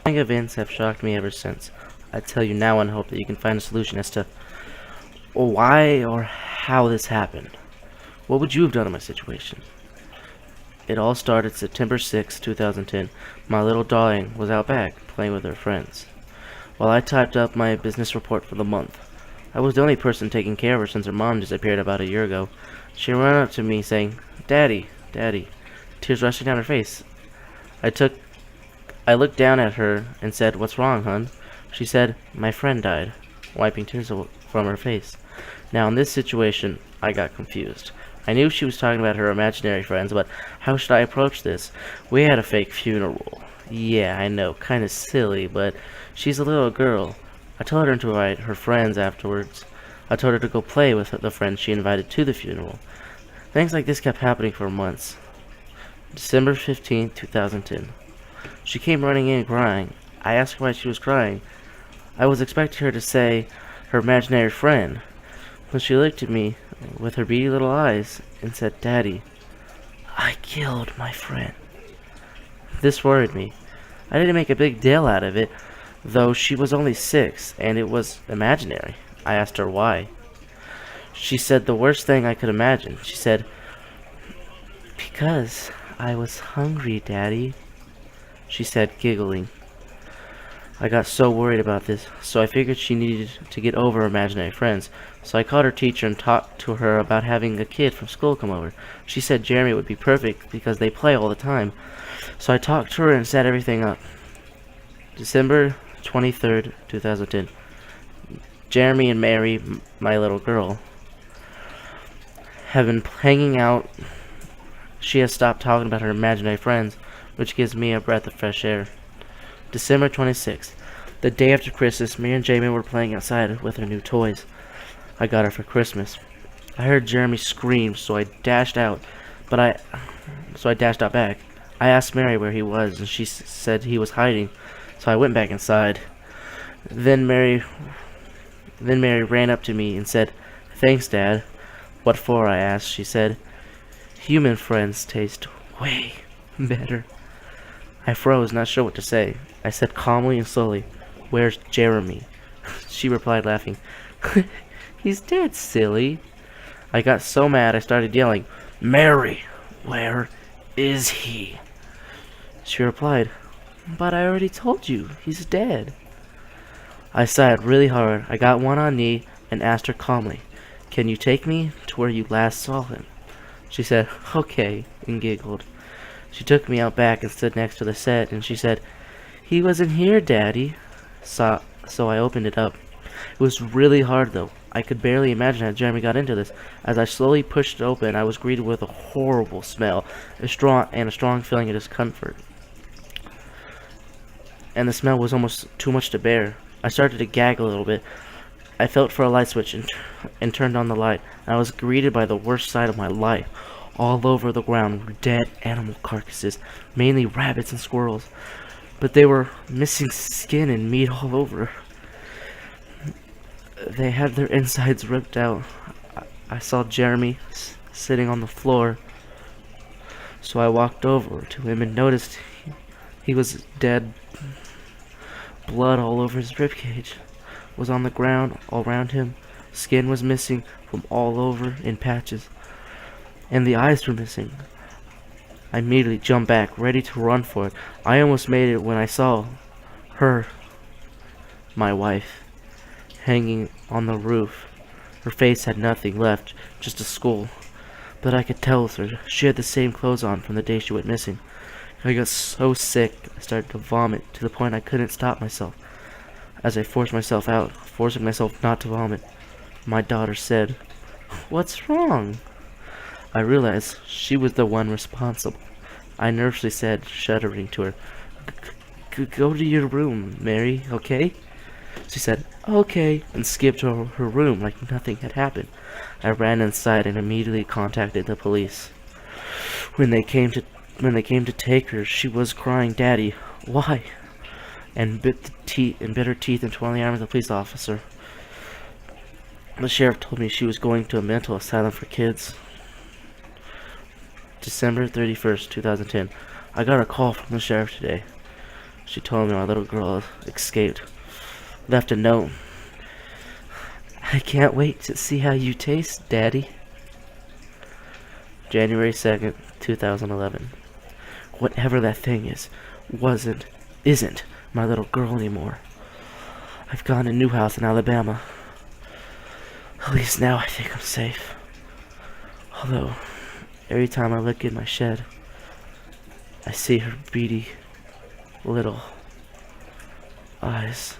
Events have shocked me ever since. I tell you now and hope that you can find a solution as to why or how this happened. What would you have done in my situation? It all started September 6, 2010. My little darling was out back playing with her friends, while I typed up my business report for the month. I was the only person taking care of her since her mom disappeared about a year ago. She ran up to me saying, "Daddy, Daddy," tears rushing down her face. I looked down at her and said, "What's wrong, hun?" She said, "My friend died," wiping tears from her face. Now, in this situation, I got confused. I knew she was talking about her imaginary friends, but how should I approach this? We had a fake funeral. Yeah, I know, kinda silly, but she's a little girl. I told her to invite her friends afterwards. I told her to go play with the friends she invited to the funeral. Things like this kept happening for months. December 15th, 2010. She came running in crying. I asked her why she was crying. I was expecting her to say her imaginary friend, but she looked at me with her beady little eyes and said, "Daddy, I killed my friend." This worried me. I didn't make a big deal out of it, though she was only 6 and it was imaginary. I asked her why. She said the worst thing I could imagine. She said, "Because I was hungry, Daddy," she said, giggling. I got so worried about this, so I figured she needed to get over her imaginary friends. So I called her teacher and talked to her about having a kid from school come over. She said Jeremy would be perfect because they play all the time. So I talked to her and set everything up. December 23rd, 2010. Jeremy and Mary, my little girl, have been hanging out. She has stopped talking about her imaginary friends, which gives me a breath of fresh air. December 26th. The day after Christmas, me and Jamie were playing outside with her new toys I got her for Christmas. I heard Jeremy scream, so I dashed out back. I asked Mary where he was, and she said he was hiding, so I went back inside. Then Mary ran up to me and said, "Thanks, Dad." "What for?" I asked. She said, "Human friends taste way better." I froze, not sure what to say. I said calmly and slowly, "Where's Jeremy?" She replied, laughing, "He's dead, silly." I got so mad I started yelling, "Mary, where is he?" She replied, "But I already told you, he's dead." I sighed really hard. I got one on knee and asked her calmly, "Can you take me to where you last saw him?" She said, "Okay," and giggled. She took me out back and stood next to the set, and she said, "He wasn't here, Daddy." So I opened it up. It was really hard, though. I could barely imagine how Jeremy got into this. As I slowly pushed it open, I was greeted with a horrible smell, a strong feeling of discomfort. And the smell was almost too much to bear. I started to gag a little bit. I felt for a light switch and turned on the light. I was greeted by the worst sight of my life. All over the ground were dead animal carcasses, mainly rabbits and squirrels, but they were missing skin and meat all over. They had their insides ripped out. I saw Jeremy sitting on the floor, so I walked over to him and noticed he was dead. Blood all over his ribcage was on the ground all around him. Skin was missing from all over in patches, and the eyes were missing. I immediately jumped back, ready to run for it. I almost made it when I saw her, my wife, hanging on the roof. Her face had nothing left, just a skull. But I could tell it was her. She had the same clothes on from the day she went missing. I got so sick, I started to vomit to the point I couldn't stop myself. As I forced myself out, forcing myself not to vomit, my daughter said, "What's wrong?" I realized she was the one responsible. I nervously said, shuddering to her, Go to your room, Mary, okay?" She said, "Okay," and skipped to her room like nothing had happened. I ran inside and immediately contacted the police. When they came to take her, she was crying, "Daddy, why?" and bit her teeth into one of the arms of the police officer. The sheriff told me she was going to a mental asylum for kids. December 31st, 2010. I got a call from the sheriff today. She told me my little girl escaped. Left a note. I can't wait to see how you taste, Daddy. January 2nd, 2011. Whatever that thing is, isn't my little girl anymore. I've gotten a new house in Alabama. At least now I think I'm safe. Although, every time I look in my shed, I see her beady little eyes.